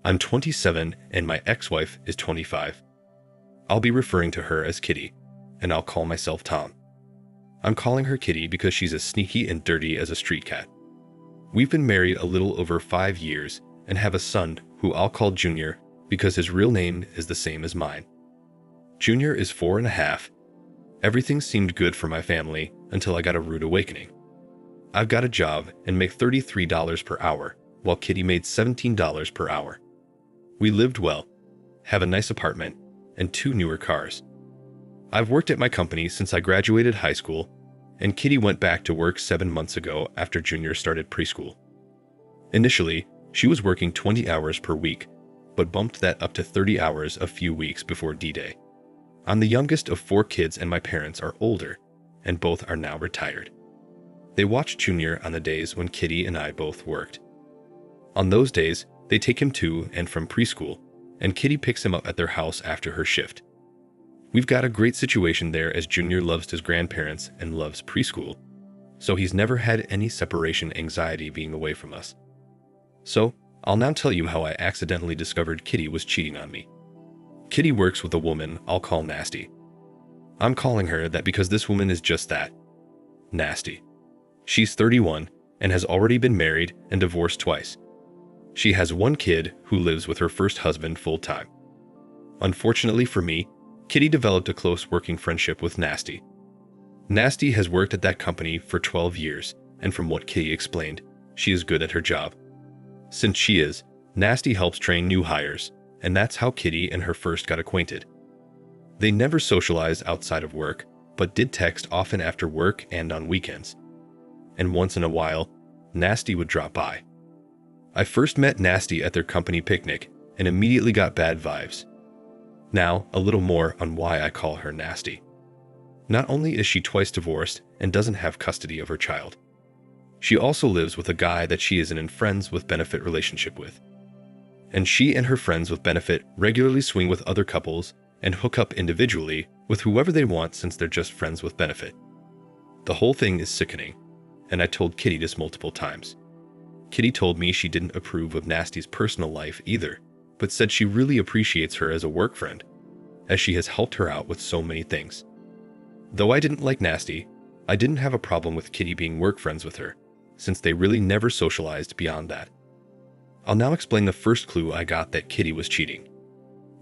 I'm 27 and my ex-wife is 25. I'll be referring to her as Kitty, and I'll call myself Tom. I'm calling her Kitty because she's as sneaky and dirty as a street cat. We've been married a little over 5 years and have a son who I'll call Junior because his real name is the same as mine. Junior is 4.5. Everything seemed good for my family until I got a rude awakening. I've got a job and make $33 per hour, while Kitty made $17 per hour. We lived well, have a nice apartment, and 2 newer cars. I've worked at my company since I graduated high school, and Kitty went back to work 7 months ago after Junior started preschool. Initially, she was working 20 hours per week, but bumped that up to 30 hours a few weeks before D-Day. I'm the youngest of 4 kids and my parents are older, and both are now retired. They watch Junior on the days when Kitty and I both worked. On those days, they take him to and from preschool, and Kitty picks him up at their house after her shift. We've got a great situation there as Junior loves his grandparents and loves preschool, so he's never had any separation anxiety being away from us. So, I'll now tell you how I accidentally discovered Kitty was cheating on me. Kitty works with a woman I'll call Nasty. I'm calling her that because this woman is just that. Nasty. She's 31 and has already been married and divorced twice. She has 1 kid who lives with her first husband full-time. Unfortunately for me, Kitty developed a close working friendship with Nasty. Nasty has worked at that company for 12 years, and from what Kitty explained, she is good at her job. Since she is, Nasty helps train new hires, and that's how Kitty and her first got acquainted. They never socialized outside of work, but did text often after work and on weekends. And once in a while, Nasty would drop by. I first met Nasty at their company picnic and immediately got bad vibes. Now, a little more on why I call her Nasty. Not only is she twice divorced and doesn't have custody of her child, she also lives with a guy that she is in a friends with benefit relationship with. And she and her friends with benefit regularly swing with other couples and hook up individually with whoever they want since they're just friends with benefit. The whole thing is sickening, and I told Kitty this multiple times. Kitty told me she didn't approve of Nasty's personal life either, but said she really appreciates her as a work friend, as she has helped her out with so many things. Though I didn't like Nasty, I didn't have a problem with Kitty being work friends with her, since they really never socialized beyond that. I'll now explain the first clue I got that Kitty was cheating.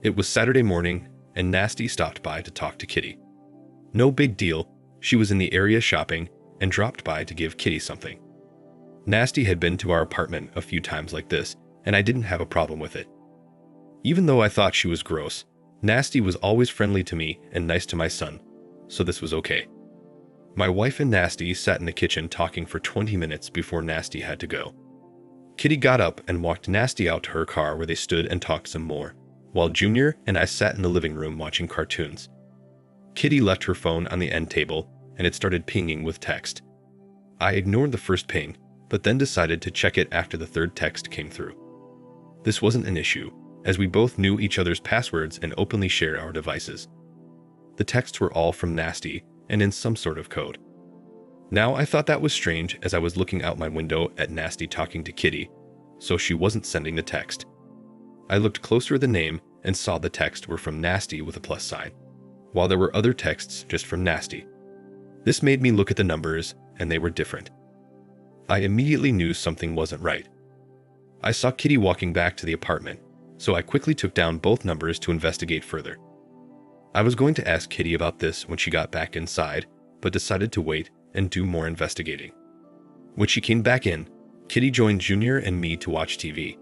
It was Saturday morning, and Nasty stopped by to talk to Kitty. No big deal, she was in the area shopping and dropped by to give Kitty something. Nasty had been to our apartment a few times like this, and I didn't have a problem with it. Even though I thought she was gross, Nasty was always friendly to me and nice to my son, so this was okay. My wife and Nasty sat in the kitchen talking for 20 minutes before Nasty had to go. Kitty got up and walked Nasty out to her car where they stood and talked some more, while Junior and I sat in the living room watching cartoons. Kitty left her phone on the end table, and it started pinging with text. I ignored the first ping, but then decided to check it after the third text came through. This wasn't an issue, as we both knew each other's passwords and openly shared our devices. The texts were all from Nasty and in some sort of code. Now I thought that was strange as I was looking out my window at Nasty talking to Kitty, so she wasn't sending the text. I looked closer at the name and saw the text were from Nasty with a plus sign, while there were other texts just from Nasty. This made me look at the numbers, and they were different. I immediately knew something wasn't right. I saw Kitty walking back to the apartment, so I quickly took down both numbers to investigate further. I was going to ask Kitty about this when she got back inside, but decided to wait and do more investigating. When she came back in, Kitty joined Junior and me to watch TV.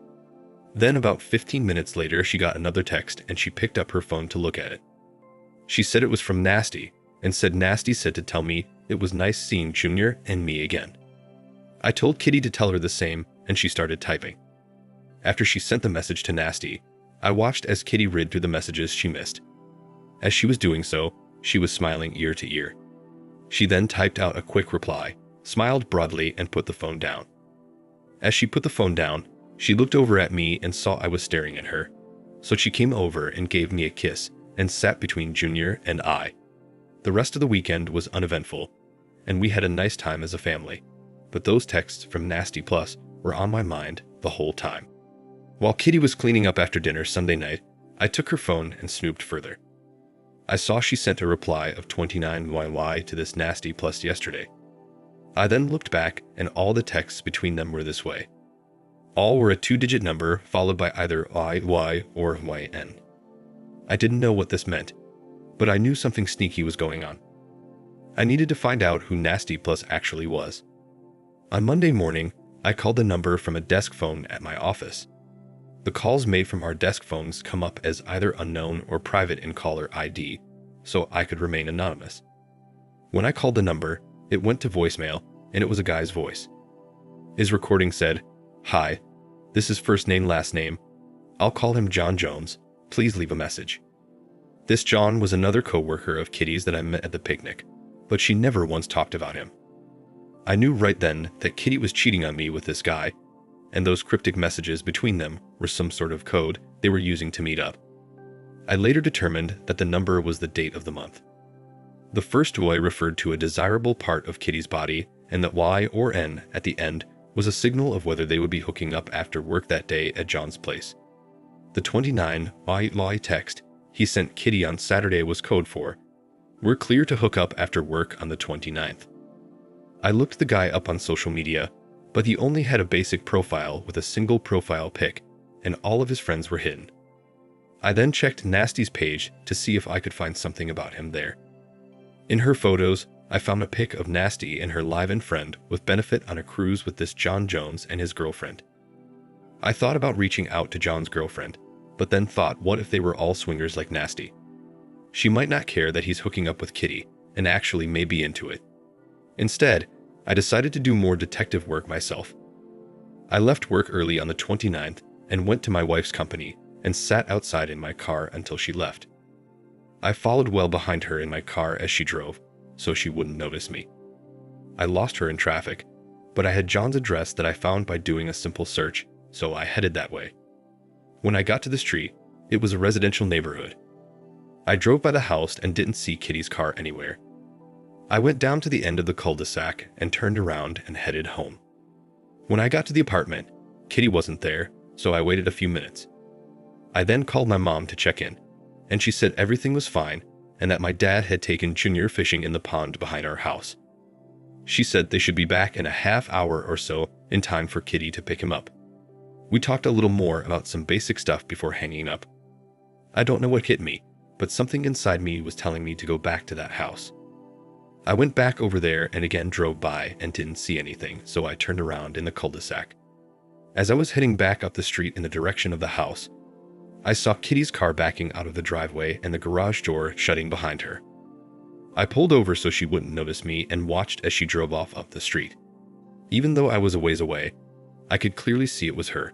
Then about 15 minutes later, she got another text and she picked up her phone to look at it. She said it was from Nasty and said Nasty said to tell me it was nice seeing Junior and me again. I told Kitty to tell her the same and she started typing. After she sent the message to Nasty, I watched as Kitty read through the messages she missed. As she was doing so, she was smiling ear to ear. She then typed out a quick reply, smiled broadly, and put the phone down. As she put the phone down, she looked over at me and saw I was staring at her, so she came over and gave me a kiss and sat between Junior and I. The rest of the weekend was uneventful, and we had a nice time as a family, but those texts from Nasty Plus were on my mind the whole time. While Kitty was cleaning up after dinner Sunday night, I took her phone and snooped further. I saw she sent a reply of 29YY to this nasty plus yesterday. I then looked back and all the texts between them were this way. All were a 2-digit number followed by either IY or YN. I didn't know what this meant, but I knew something sneaky was going on. I needed to find out who Nasty Plus actually was. On Monday morning, I called the number from a desk phone at my office. The calls made from our desk phones come up as either unknown or private in caller ID, so I could remain anonymous. When I called the number, it went to voicemail, and it was a guy's voice. His recording said, "Hi, this is first name last name. I'll call him John Jones. Please leave a message." This John was another co-worker of Kitty's that I met at the picnic, but she never once talked about him. I knew right then that Kitty was cheating on me with this guy, and those cryptic messages between them were some sort of code they were using to meet up. I later determined that the number was the date of the month. The first Y referred to a desirable part of Kitty's body, and that Y or N at the end was a signal of whether they would be hooking up after work that day at John's place. The 29YY text he sent Kitty on Saturday was code for, "We're clear to hook up after work on the 29th. I looked the guy up on social media, but he only had a basic profile with a single profile pic, and all of his friends were hidden. I then checked Nasty's page to see if I could find something about him there. In her photos, I found a pic of Nasty and her live-in friend with benefit on a cruise with this John Jones and his girlfriend. I thought about reaching out to John's girlfriend, but then thought, what if they were all swingers like Nasty? She might not care that he's hooking up with Kitty, and actually may be into it. Instead, I decided to do more detective work myself. I left work early on the 29th and went to my wife's company and sat outside in my car until she left. I followed well behind her in my car as she drove, so she wouldn't notice me. I lost her in traffic, but I had John's address that I found by doing a simple search, so I headed that way. When I got to the street, it was a residential neighborhood. I drove by the house and didn't see Kitty's car anywhere. I went down to the end of the cul-de-sac and turned around and headed home. When I got to the apartment, Kitty wasn't there, so I waited a few minutes. I then called my mom to check in, and she said everything was fine and that my dad had taken Junior fishing in the pond behind our house. She said they should be back in a half hour or so in time for Kitty to pick him up. We talked a little more about some basic stuff before hanging up. I don't know what hit me, but something inside me was telling me to go back to that house. I went back over there and again drove by and didn't see anything, so I turned around in the cul-de-sac. As I was heading back up the street in the direction of the house, I saw Kitty's car backing out of the driveway and the garage door shutting behind her. I pulled over so she wouldn't notice me and watched as she drove off up the street. Even though I was a ways away, I could clearly see it was her.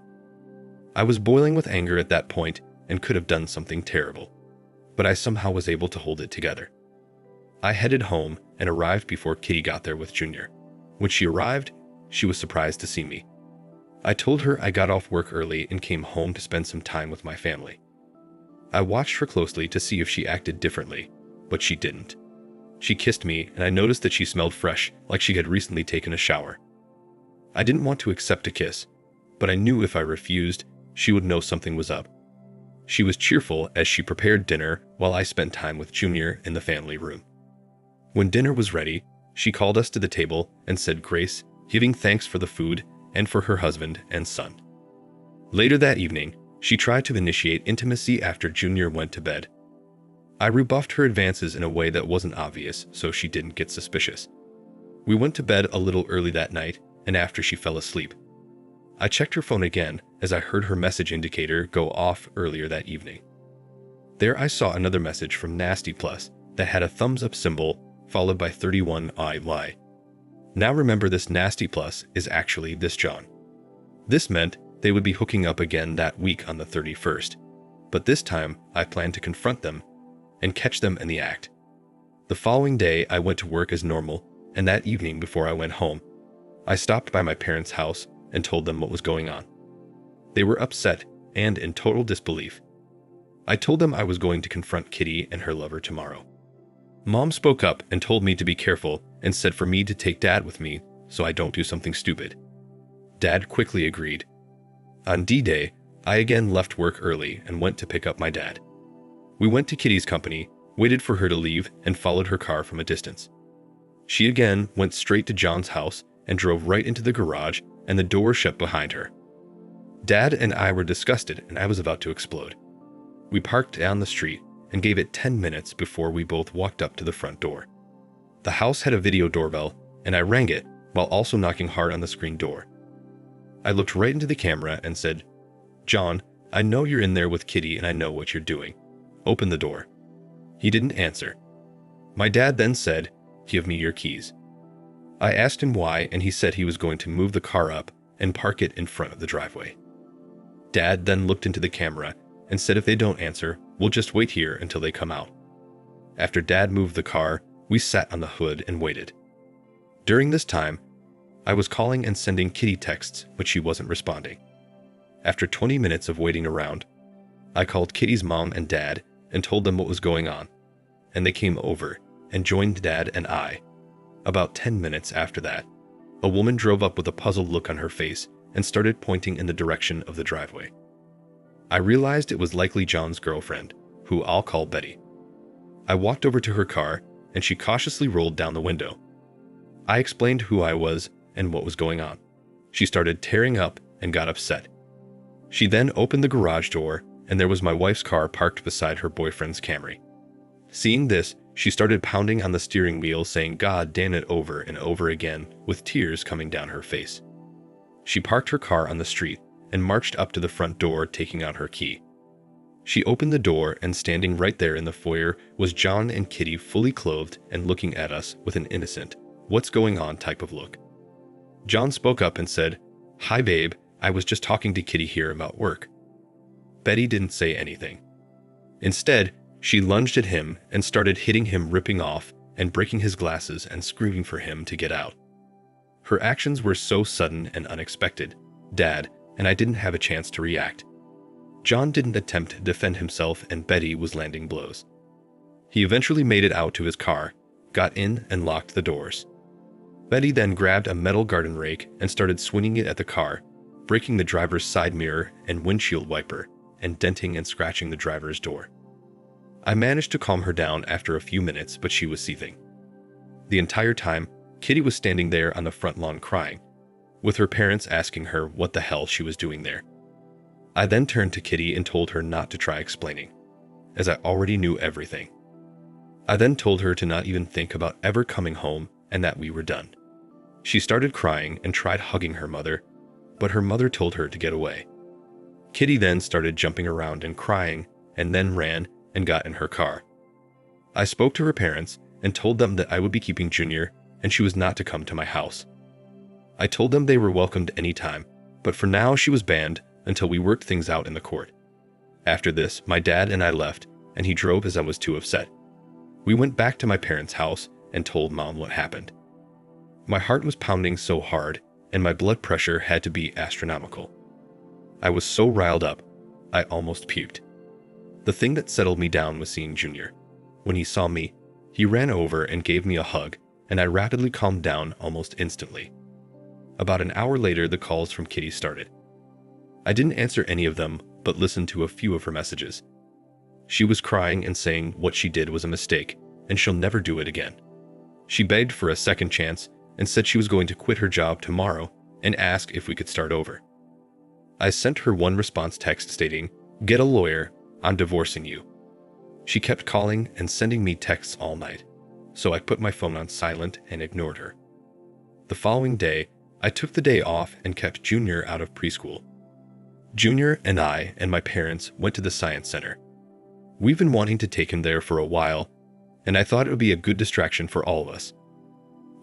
I was boiling with anger at that point and could have done something terrible, but I somehow was able to hold it together. I headed home and arrived before Kitty got there with Junior. When she arrived, she was surprised to see me. I told her I got off work early and came home to spend some time with my family. I watched her closely to see if she acted differently, but she didn't. She kissed me, and I noticed that she smelled fresh, like she had recently taken a shower. I didn't want to accept a kiss, but I knew if I refused, she would know something was up. She was cheerful as she prepared dinner while I spent time with Junior in the family room. When dinner was ready, she called us to the table and said grace, giving thanks for the food and for her husband and son. Later that evening, she tried to initiate intimacy after Junior went to bed. I rebuffed her advances in a way that wasn't obvious so she didn't get suspicious. We went to bed a little early that night and after she fell asleep. I checked her phone again as I heard her message indicator go off earlier that evening. There I saw another message from Nasty Plus that had a thumbs up symbol followed by 31YY. Now remember, this Nasty Plus is actually this John. This meant they would be hooking up again that week on the 31st, but this time I planned to confront them and catch them in the act. The following day I went to work as normal, and that evening before I went home, I stopped by my parents' house and told them what was going on. They were upset and in total disbelief. I told them I was going to confront Kitty and her lover tomorrow. Mom spoke up and told me to be careful and said for me to take Dad with me so I don't do something stupid. Dad quickly agreed. On D-Day, I again left work early and went to pick up my dad. We went to Kitty's company, waited for her to leave, and followed her car from a distance. She again went straight to John's house and drove right into the garage, and the door shut behind her. Dad and I were disgusted, and I was about to explode. We parked down the street and gave it 10 minutes before we both walked up to the front door. The house had a video doorbell, and I rang it while also knocking hard on the screen door. I looked right into the camera and said, "John, I know you're in there with Kitty and I know what you're doing. Open the door." He didn't answer. My dad then said, "Give me your keys." I asked him why, and he said he was going to move the car up and park it in front of the driveway. Dad then looked into the camera and said, "If they don't answer, we'll just wait here until they come out." After Dad moved the car, we sat on the hood and waited. During this time, I was calling and sending Kitty texts, but she wasn't responding. After 20 minutes of waiting around, I called Kitty's mom and dad and told them what was going on, and they came over and joined Dad and I. About 10 minutes after that, a woman drove up with a puzzled look on her face and started pointing in the direction of the driveway. I realized it was likely John's girlfriend, who I'll call Betty. I walked over to her car, and she cautiously rolled down the window. I explained who I was and what was going on. She started tearing up and got upset. She then opened the garage door, and there was my wife's car parked beside her boyfriend's Camry. Seeing this, she started pounding on the steering wheel, saying "God damn it" over and over again, with tears coming down her face. She parked her car on the street and marched up to the front door, taking out her key. She opened the door, and standing right there in the foyer was John and Kitty, fully clothed and looking at us with an innocent, "What's going on" type of look. John spoke up and said, "Hi babe, I was just talking to Kitty here about work." Betty didn't say anything. Instead, she lunged at him and started hitting him, ripping off and breaking his glasses and screaming for him to get out. Her actions were so sudden and unexpected, Dad and I didn't have a chance to react. John didn't attempt to defend himself, and Betty was landing blows. He eventually made it out to his car, got in and locked the doors. Betty then grabbed a metal garden rake and started swinging it at the car, breaking the driver's side mirror and windshield wiper, and denting and scratching the driver's door. I managed to calm her down after a few minutes, but she was seething. The entire time, Kitty was standing there on the front lawn crying, with her parents asking her what the hell she was doing there. I then turned to Kitty and told her not to try explaining, as I already knew everything. I then told her to not even think about ever coming home and that we were done. She started crying and tried hugging her mother, but her mother told her to get away. Kitty then started jumping around and crying, and then ran and got in her car. I spoke to her parents and told them that I would be keeping Junior and she was not to come to my house. I told them they were welcomed anytime, but for now she was banned until we worked things out in the court. After this, my dad and I left, and he drove as I was too upset. We went back to my parents' house and told Mom what happened. My heart was pounding so hard, and my blood pressure had to be astronomical. I was so riled up, I almost puked. The thing that settled me down was seeing Junior. When he saw me, he ran over and gave me a hug, and I rapidly calmed down almost instantly. About an hour later, the calls from Kitty started. I didn't answer any of them, but listened to a few of her messages. She was crying and saying what she did was a mistake, and she'll never do it again. She begged for a second chance and said she was going to quit her job tomorrow and ask if we could start over. I sent her one response text stating, "Get a lawyer, I'm divorcing you." She kept calling and sending me texts all night, so I put my phone on silent and ignored her. The following day, I took the day off and kept Junior out of preschool. Junior and I and my parents went to the science center. We've been wanting to take him there for a while, and I thought it would be a good distraction for all of us.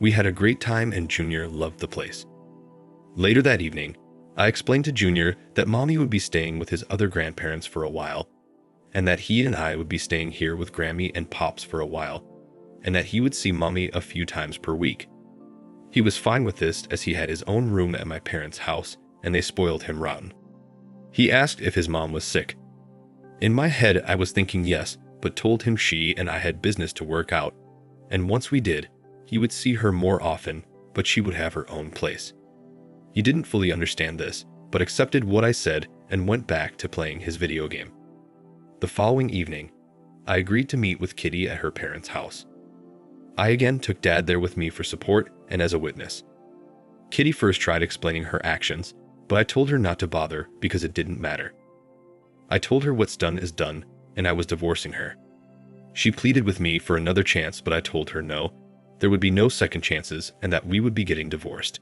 We had a great time and Junior loved the place. Later that evening, I explained to Junior that Mommy would be staying with his other grandparents for a while, and that he and I would be staying here with Grammy and Pops for a while, and that he would see Mommy a few times per week. He was fine with this as he had his own room at my parents' house and they spoiled him rotten. He asked if his mom was sick. In my head, I was thinking yes, but told him she and I had business to work out, and once we did, he would see her more often, but she would have her own place. He didn't fully understand this, but accepted what I said and went back to playing his video game. The following evening, I agreed to meet with Kitty at her parents' house. I again took Dad there with me for support and as a witness. Kitty first tried explaining her actions, but I told her not to bother because it didn't matter. I told her what's done is done, and I was divorcing her. She pleaded with me for another chance, but I told her no, there would be no second chances and that we would be getting divorced.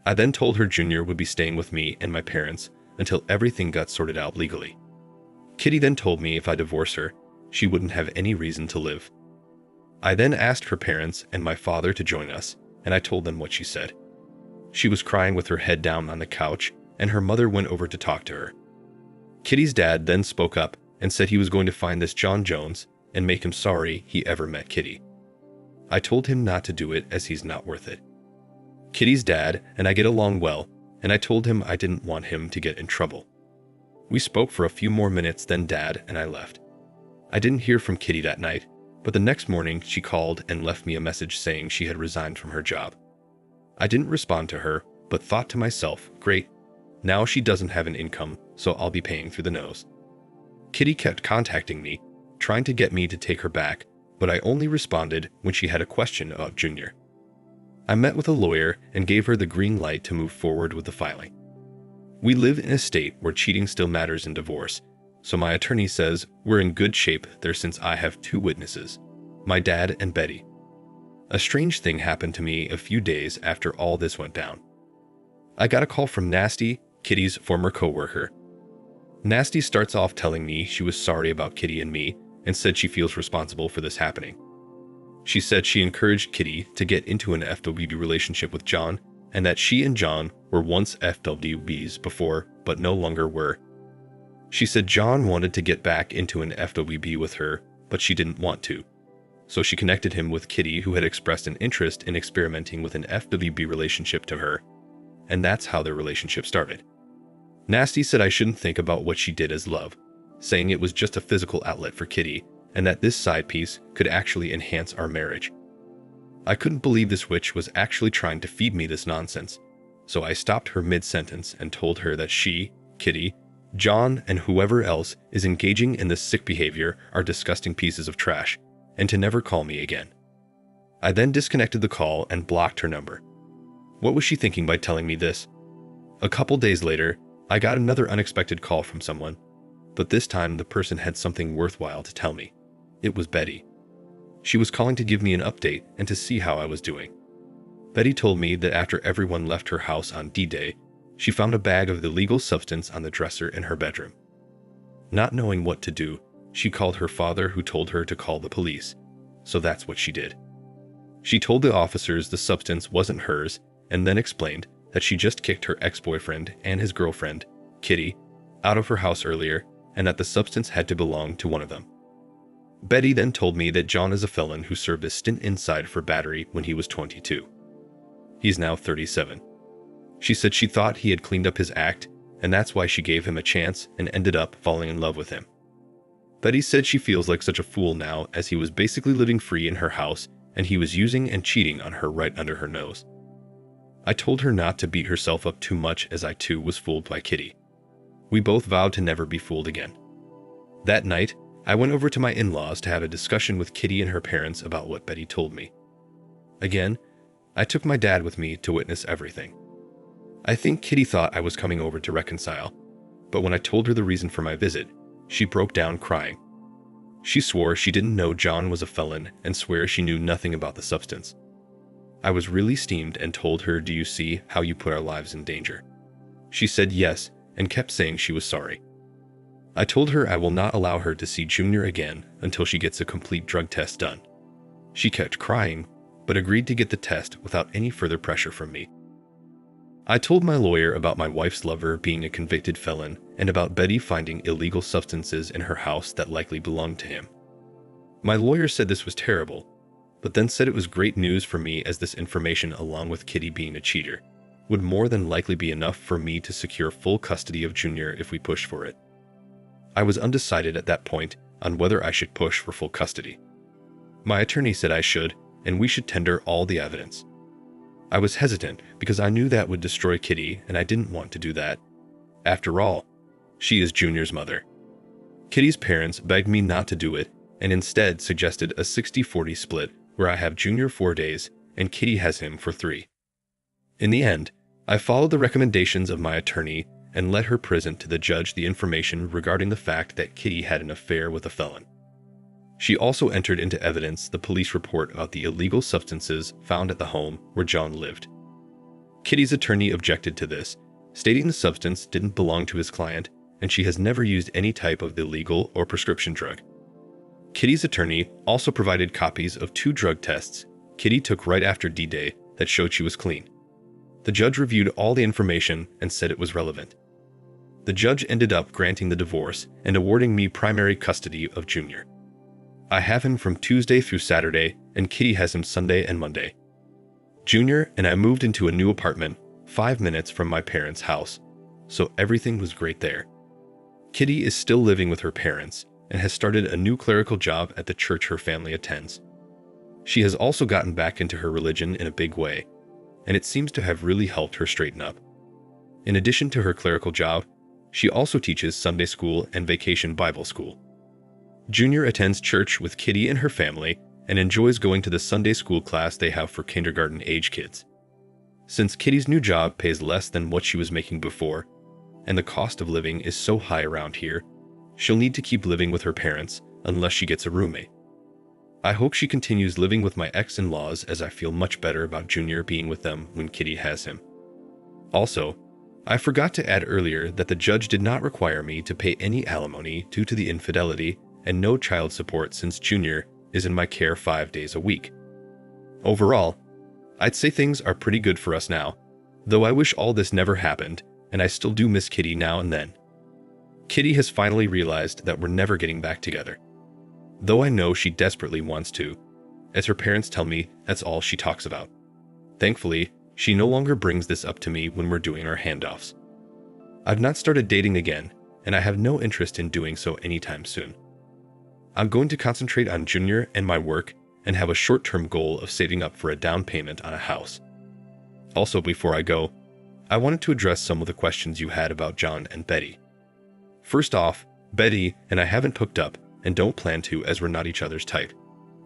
I then told her Junior would be staying with me and my parents until everything got sorted out legally. Kitty then told me if I divorce her, she wouldn't have any reason to live. I then asked her parents and my father to join us, and I told them what she said. She was crying with her head down on the couch, and her mother went over to talk to her. Kitty's dad then spoke up and said he was going to find this John Jones and make him sorry he ever met Kitty. I told him not to do it as he's not worth it. Kitty's dad and I get along well, and I told him I didn't want him to get in trouble. We spoke for a few more minutes, then Dad and I left. I didn't hear from Kitty that night, but the next morning she called and left me a message saying she had resigned from her job. I didn't respond to her, but thought to myself, great, now she doesn't have an income, so I'll be paying through the nose. Kitty kept contacting me, trying to get me to take her back, but I only responded when she had a question about Junior. I met with a lawyer and gave her the green light to move forward with the filing. We live in a state where cheating still matters in divorce, so my attorney says we're in good shape there since I have two witnesses, my dad and Betty. A strange thing happened to me a few days after all this went down. I got a call from Nasty, Kitty's former coworker. Nasty starts off telling me she was sorry about Kitty and me and said she feels responsible for this happening. She said she encouraged Kitty to get into an FWB relationship with John and that she and John were once FWBs before, but no longer were. She said John wanted to get back into an FWB with her, but she didn't want to. So she connected him with Kitty, who had expressed an interest in experimenting with an FWB relationship to her, and that's how their relationship started. Nasty said I shouldn't think about what she did as love, saying it was just a physical outlet for Kitty, and that this side piece could actually enhance our marriage. I couldn't believe this witch was actually trying to feed me this nonsense, so I stopped her mid-sentence and told her that she, Kitty, John, and whoever else is engaging in this sick behavior are disgusting pieces of trash, and to never call me again. I then disconnected the call and blocked her number. What was she thinking by telling me this? A couple days later, I got another unexpected call from someone, but this time the person had something worthwhile to tell me. It was Betty. She was calling to give me an update and to see how I was doing. Betty told me that after everyone left her house on D-Day, she found a bag of illegal substance on the dresser in her bedroom. Not knowing what to do, she called her father, who told her to call the police, so that's what she did. She told the officers the substance wasn't hers and then explained that she just kicked her ex-boyfriend and his girlfriend, Kitty, out of her house earlier and that the substance had to belong to one of them. Betty then told me that John is a felon who served a stint inside for battery when he was 22. He's now 37. She said she thought he had cleaned up his act, and that's why she gave him a chance and ended up falling in love with him. Betty said she feels like such a fool now, as he was basically living free in her house and he was using and cheating on her right under her nose. I told her not to beat herself up too much, as I too was fooled by Kitty. We both vowed to never be fooled again. That night, I went over to my in-laws to have a discussion with Kitty and her parents about what Betty told me. Again, I took my dad with me to witness everything. I think Kitty thought I was coming over to reconcile, but when I told her the reason for my visit, she broke down crying. She swore she didn't know John was a felon and swears she knew nothing about the substance. I was really steamed and told her, "Do you see how you put our lives in danger?" She said yes and kept saying she was sorry. I told her I will not allow her to see Junior again until she gets a complete drug test done. She kept crying, but agreed to get the test without any further pressure from me. I told my lawyer about my wife's lover being a convicted felon and about Betty finding illegal substances in her house that likely belonged to him. My lawyer said this was terrible, but then said it was great news for me, as this information, along with Kitty being a cheater, would more than likely be enough for me to secure full custody of Junior if we pushed for it. I was undecided at that point on whether I should push for full custody. My attorney said I should, and we should tender all the evidence. I was hesitant because I knew that would destroy Kitty, and I didn't want to do that, After all, she is Junior's mother. Kitty's parents begged me not to do it and instead suggested a 60-40 split where I have Junior 4 days and Kitty has him for 3. In the end, I followed the recommendations of my attorney and let her present to the judge the information regarding the fact that Kitty had an affair with a felon. She also entered into evidence the police report about the illegal substances found at the home where John lived. Kitty's attorney objected to this, stating the substance didn't belong to his client and she has never used any type of illegal or prescription drug. Kitty's attorney also provided copies of 2 drug tests Kitty took right after D-Day that showed she was clean. The judge reviewed all the information and said it was relevant. The judge ended up granting the divorce and awarding me primary custody of Junior. I have him from Tuesday through Saturday, and Kitty has him Sunday and Monday. Junior and I moved into a new apartment 5 minutes from my parents' house, so everything was great there. Kitty is still living with her parents and has started a new clerical job at the church her family attends. She has also gotten back into her religion in a big way, and it seems to have really helped her straighten up. In addition to her clerical job, she also teaches Sunday school and vacation Bible school. Junior attends church with Kitty and her family and enjoys going to the Sunday school class they have for kindergarten-age kids. Since Kitty's new job pays less than what she was making before, and the cost of living is so high around here, she'll need to keep living with her parents unless she gets a roommate. I hope she continues living with my ex-in-laws as I feel much better about Junior being with them when Kitty has him. Also, I forgot to add earlier that the judge did not require me to pay any alimony due to the infidelity and no child support since Junior is in my care 5 days a week. Overall, I'd say things are pretty good for us now, though I wish all this never happened, and I still do miss Kitty now and then. Kitty has finally realized that we're never getting back together, though I know she desperately wants to, as her parents tell me that's all she talks about. Thankfully, she no longer brings this up to me when we're doing our handoffs. I've not started dating again, and I have no interest in doing so anytime soon. I'm going to concentrate on Junior and my work and have a short-term goal of saving up for a down payment on a house. Also, before I go, I wanted to address some of the questions you had about John and Betty. First off, Betty and I haven't hooked up and don't plan to as we're not each other's type,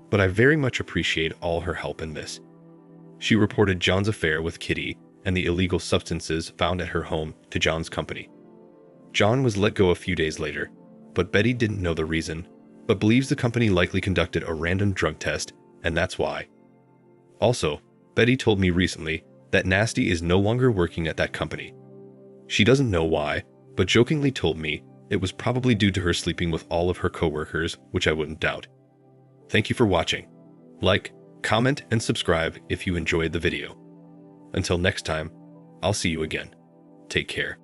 but I very much appreciate all her help in this. She reported John's affair with Kitty and the illegal substances found at her home to John's company. John was let go a few days later, but Betty didn't know the reason, but believes the company likely conducted a random drug test, and that's why. Also, Betty told me recently that Nasty is no longer working at that company. She doesn't know why, but jokingly told me it was probably due to her sleeping with all of her coworkers, which I wouldn't doubt. Thank you for watching. Like, comment, and subscribe if you enjoyed the video. Until next time, I'll see you again. Take care.